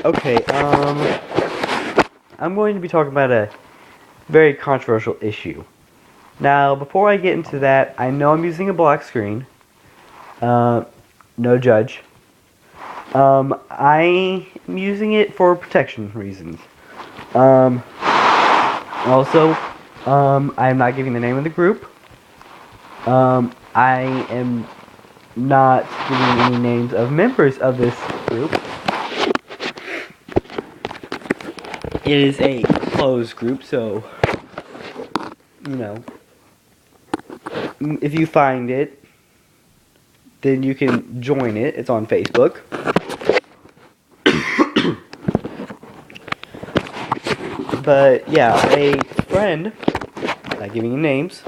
Okay, I'm going to be talking about a very controversial issue. Now, before I get into that, I know I'm using a black screen. No judge. I am using it for protection reasons. Also, I am not giving the name of the group. I am not giving any names of members of this group. It is a closed group, so, you know, if you find it, then you can join it. It's on Facebook. But yeah, a friend, not giving names,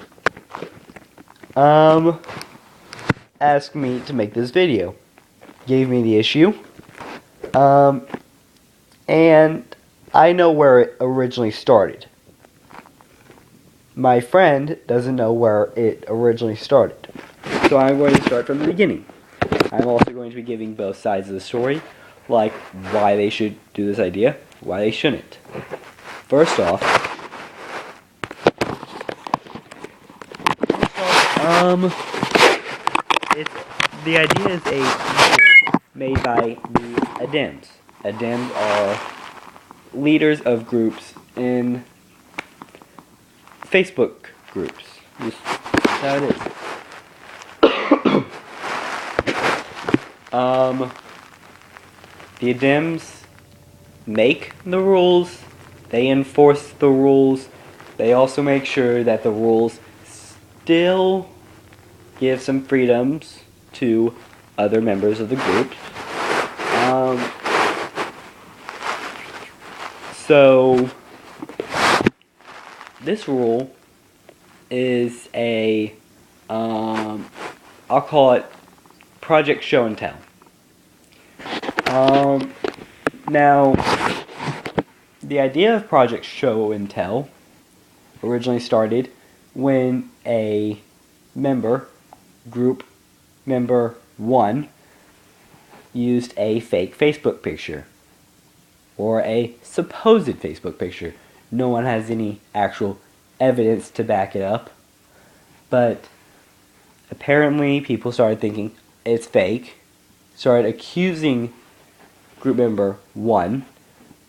asked me to make this video. Gave me the issue. And I know where it originally started. My friend doesn't know where it originally started. So I'm going to start from the beginning. I'm also going to be giving both sides of the story, like why they should do this idea, why they shouldn't. First off, the idea is a rule made by the ADEMs. ADEMs are leaders of groups in Facebook groups. That's how it is. The ADEMs make the rules, they enforce the rules, they also make sure that the rules still give some freedoms to other members of the group. So this rule is a, I'll call it Project Show and Tell. Now, the idea of Project Show and Tell originally started when a group member 1, used a fake Facebook picture. Or a supposed Facebook picture. No one has any actual evidence to back it up. But apparently people started thinking it's fake. Started accusing group member 1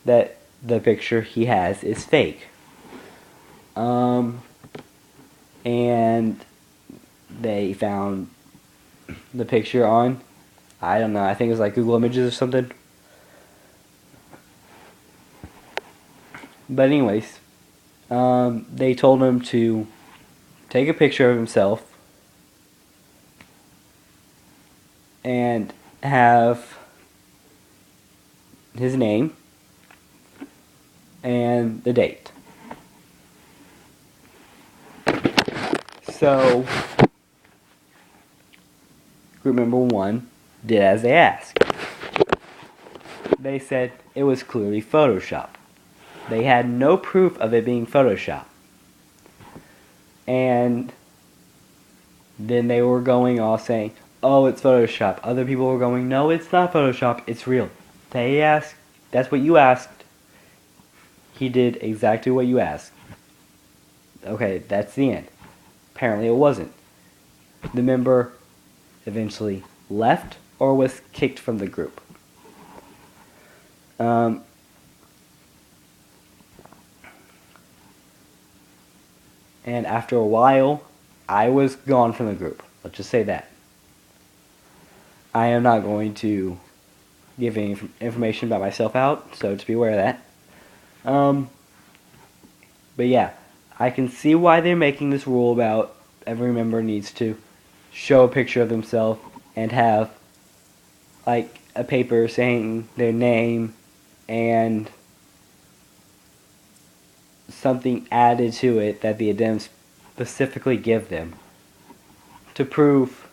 that the picture he has is fake. And they found the picture on, I don't know, I think it was like Google Images or something. But anyways, they told him to take a picture of himself and have his name and the date. So, group member 1 did as they asked. They said it was clearly Photoshop. They had no proof of it being Photoshop. And then they were going all saying, oh, it's Photoshop. Other people were going, no, it's not Photoshop, it's real. They asked, that's what you asked. He did exactly what you asked. Okay, that's the end. Apparently it wasn't. The member eventually left or was kicked from the group. And after a while, I was gone from the group. Let's just say that. I am not going to give any information about myself out, so just be aware of that. But yeah, I can see why they're making this rule about every member needs to show a picture of themselves and have like a paper saying their name and something added to it that the ADEMs specifically give them to prove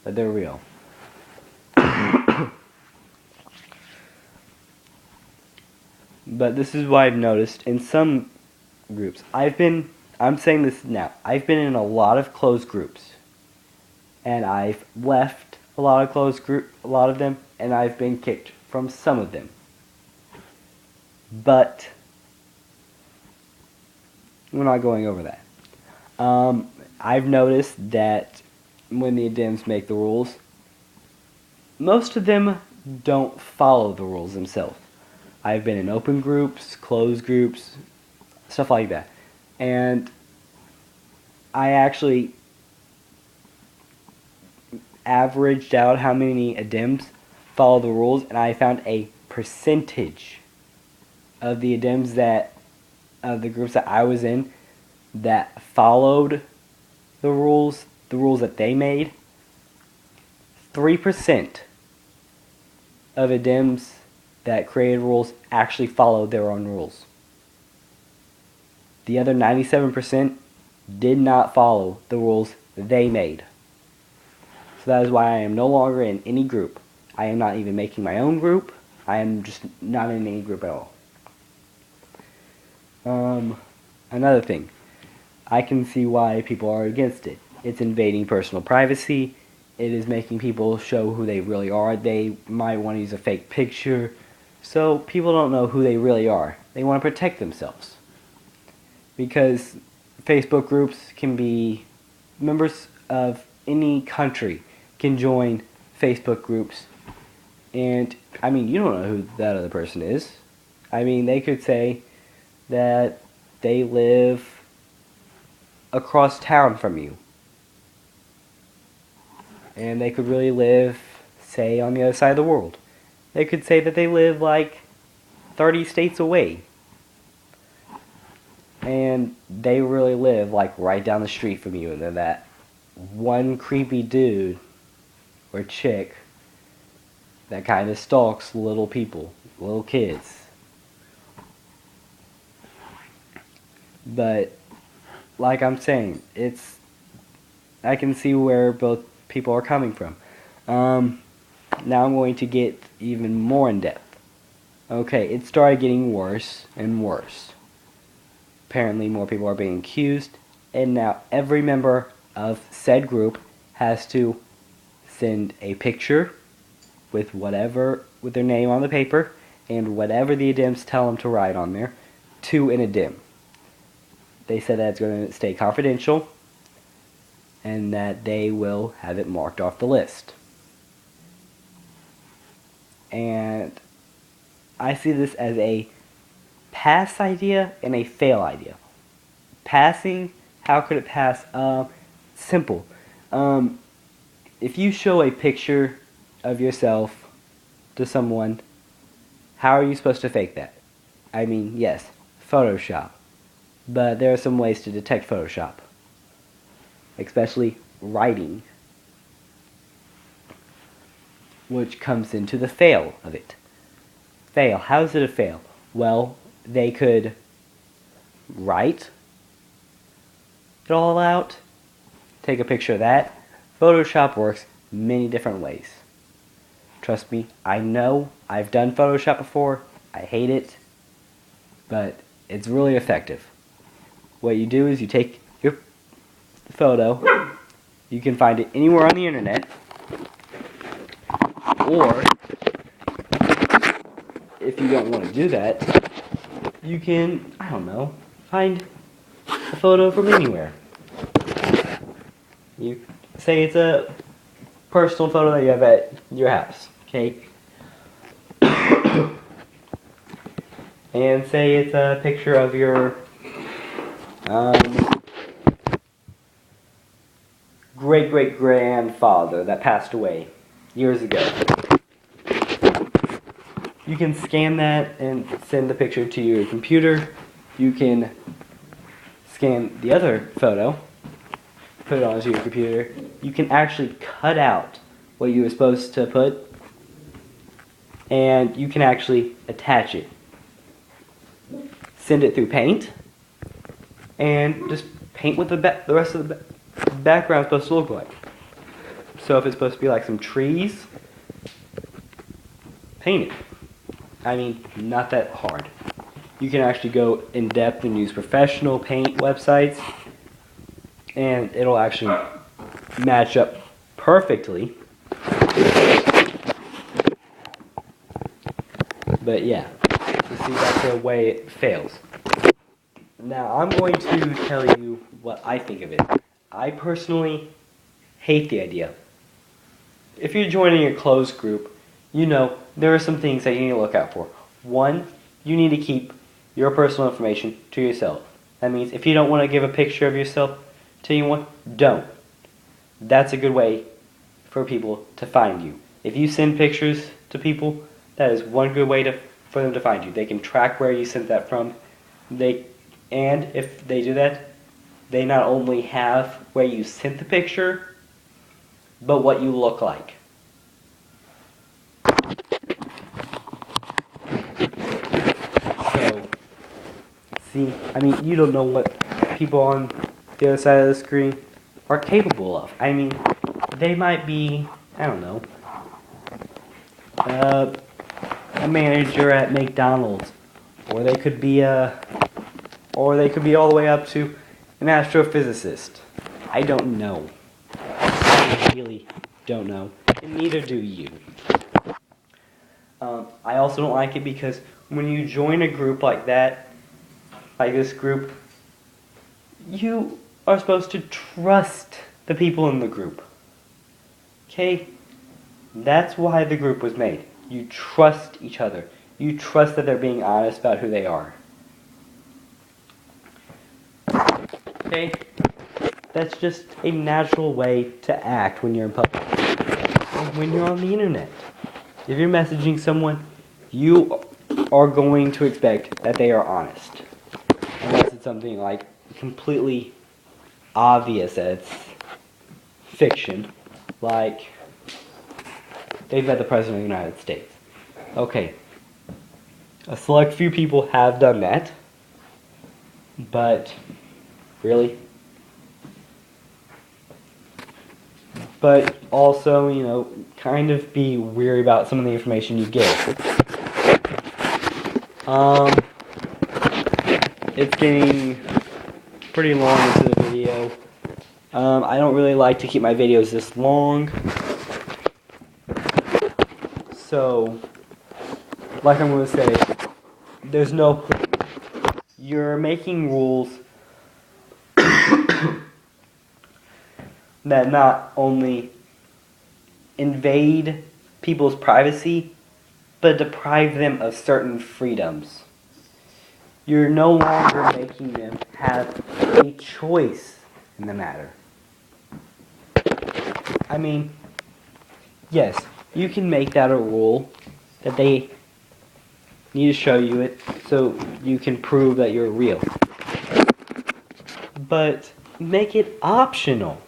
that they're real. But this is what I've noticed in some groups. I'm saying this now, I've been in a lot of closed groups. And I've left a lot of them, and I've been kicked from some of them. but we're not going over that. I've noticed that when the admins make the rules, most of them don't follow the rules themselves. I've been in open groups, closed groups, stuff like that. And I actually averaged out how many admins follow the rules, and I found a percentage of the admins of the groups that I was in that followed the rules that they made. 3% of admins that created rules actually followed their own rules. The other 97% did not follow the rules they made. So that is why I am no longer in any group. I am not even making my own group. I am just not in any group at all. Another thing, I can see why people are against it. It's invading personal privacy. It is making people show who they really are. They might want to use a fake picture. So people don't know who they really are. They want to protect themselves. Because Facebook groups can be, members of any country can join Facebook groups. And, I mean, you don't know who that other person is. I mean, they could say that they live across town from you. And they could really live, say, on the other side of the world. They could say that they live like 30 states away. And they really live like right down the street from you. And then that one creepy dude or chick that kind of stalks little people, little kids. But like I'm saying, I can see where both people are coming from. Now I'm going to get even more in depth. Okay, it started getting worse and worse. Apparently more people are being accused, and now every member of said group has to send a picture with their name on the paper and whatever the admins tell them to write on there to an admin. They said that it's going to stay confidential and that they will have it marked off the list. And I see this as a pass idea and a fail idea. Passing, how could it pass? Simple. If you show a picture of yourself to someone, how are you supposed to fake that? I mean, yes, Photoshop. But there are some ways to detect Photoshop. Especially writing, which comes into the fail of it. Fail. How is it a fail? Well, they could write it all out, take a picture of that. Photoshop works many different ways. Trust me, I know. I've done Photoshop before. I hate it, but it's really effective. What you do is you take your photo, you can find it anywhere on the internet, or if you don't want to do that, you can, I don't know, find a photo from anywhere. You say it's a personal photo that you have at your house, okay? And say it's a picture of your great-great-grandfather that passed away years ago. You can scan that and send the picture to your computer. You can scan the other photo, put it onto your computer. You can actually cut out what you were supposed to put, and you can actually attach it. Send it through Paint, and just paint what the rest of the background is supposed to look like. So if it's supposed to be like some trees, paint it. I mean, not that hard. You can actually go in depth and use professional paint websites, and it'll actually match up perfectly. But yeah, So see, that's the way it fails. Now, I'm going to tell you what I think of it. I personally hate the idea. If you're joining a closed group, you know there are some things that you need to look out for. One, you need to keep your personal information to yourself. That means if you don't want to give a picture of yourself to anyone, don't. That's a good way for people to find you. If you send pictures to people, that is one good way for them to find you. They can track where you sent that from. And if they do that, they not only have where you sent the picture, but what you look like. So, see, I mean, you don't know what people on the other side of the screen are capable of. I mean, they might be, I don't know, a manager at McDonald's, or they could be all the way up to an astrophysicist. I don't know. I really don't know, and neither do you. I also don't like it because when you join a group like that, like this group, you are supposed to trust the people in the group. Okay? That's why the group was made. You trust each other. You trust that they're being honest about who they are. Okay? That's just a natural way to act when you're in public. When you're on the internet. If you're messaging someone, you are going to expect that they are honest. Unless it's something like completely obvious that it's fiction. Like, they've met the President of the United States. Okay. A select few people have done that. But, really? But also, you know, kind of be weary about some of the information you give. It's getting pretty long into the video. I don't really like to keep my videos this long. So, like I'm going to say, you're making rules that not only invade people's privacy, but deprive them of certain freedoms. You're no longer making them have a choice in the matter. I mean, yes, you can make that a rule that they need to show you it so you can prove that you're real. But make it optional.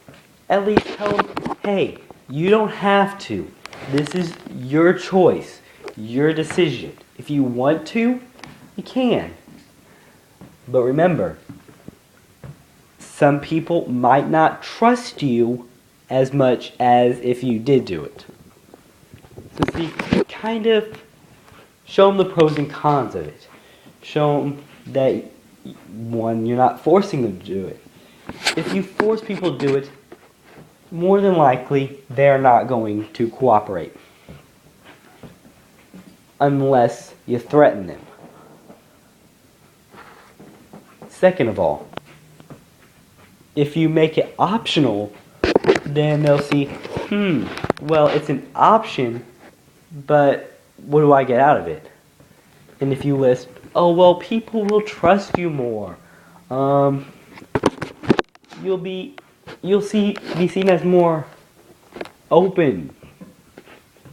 At least tell them, hey, you don't have to. This is your choice, your decision. If you want to, you can. But remember, some people might not trust you as much as if you did do it. So see, kind of show them the pros and cons of it. Show them that, one, you're not forcing them to do it. If you force people to do it, more than likely, they're not going to cooperate. Unless you threaten them. Second of all, if you make it optional, then they'll see, well, it's an option, but what do I get out of it? And if you list, oh, well, people will trust you more. You'll be seen as more open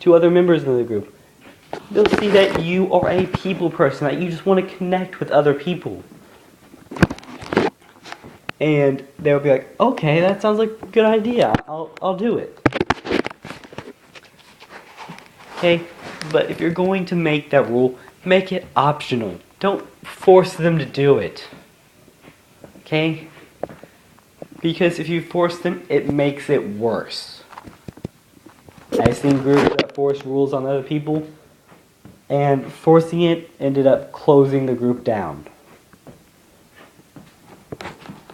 to other members of the group. They'll see that you are a people person, that you just want to connect with other people. And they'll be like, okay, that sounds like a good idea. I'll do it. Okay, but if you're going to make that rule, make it optional. Don't force them to do it. Okay? Because if you force them, it makes it worse. I've seen groups that force rules on other people, and forcing it ended up closing the group down.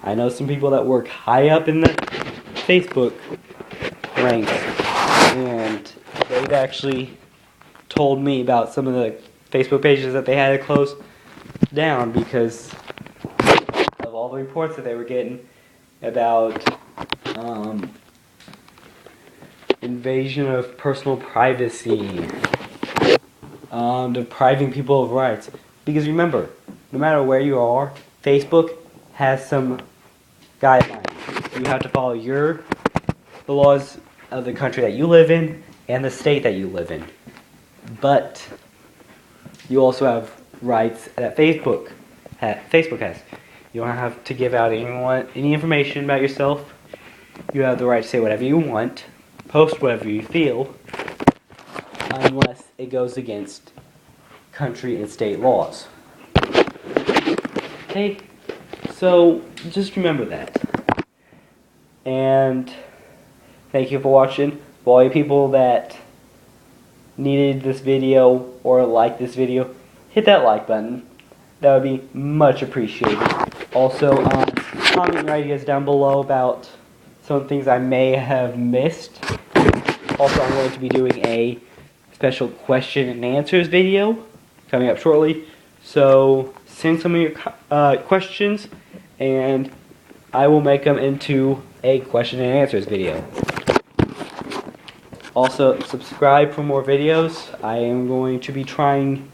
I know some people that work high up in the Facebook ranks, and they've actually told me about some of the Facebook pages that they had to close down because of all the reports that they were getting about invasion of personal privacy, depriving people of rights. Because remember, no matter where you are, Facebook has some guidelines. You have to follow the laws of the country that you live in and the state that you live in. But you also have rights that Facebook has. You don't have to give out any information about yourself. You have the right to say whatever you want, post whatever you feel, unless it goes against country and state laws. Okay, so just remember that. And thank you for watching. For all you people that needed this video or like this video, hit that like button. That would be much appreciated. Also, comment your ideas down below about some things I may have missed. Also, I'm going to be doing a special question and answers video coming up shortly. So send some of your questions and I will make them into a question and answers video. Also, subscribe for more videos. I am going to be trying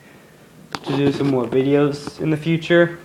to do some more videos in the future.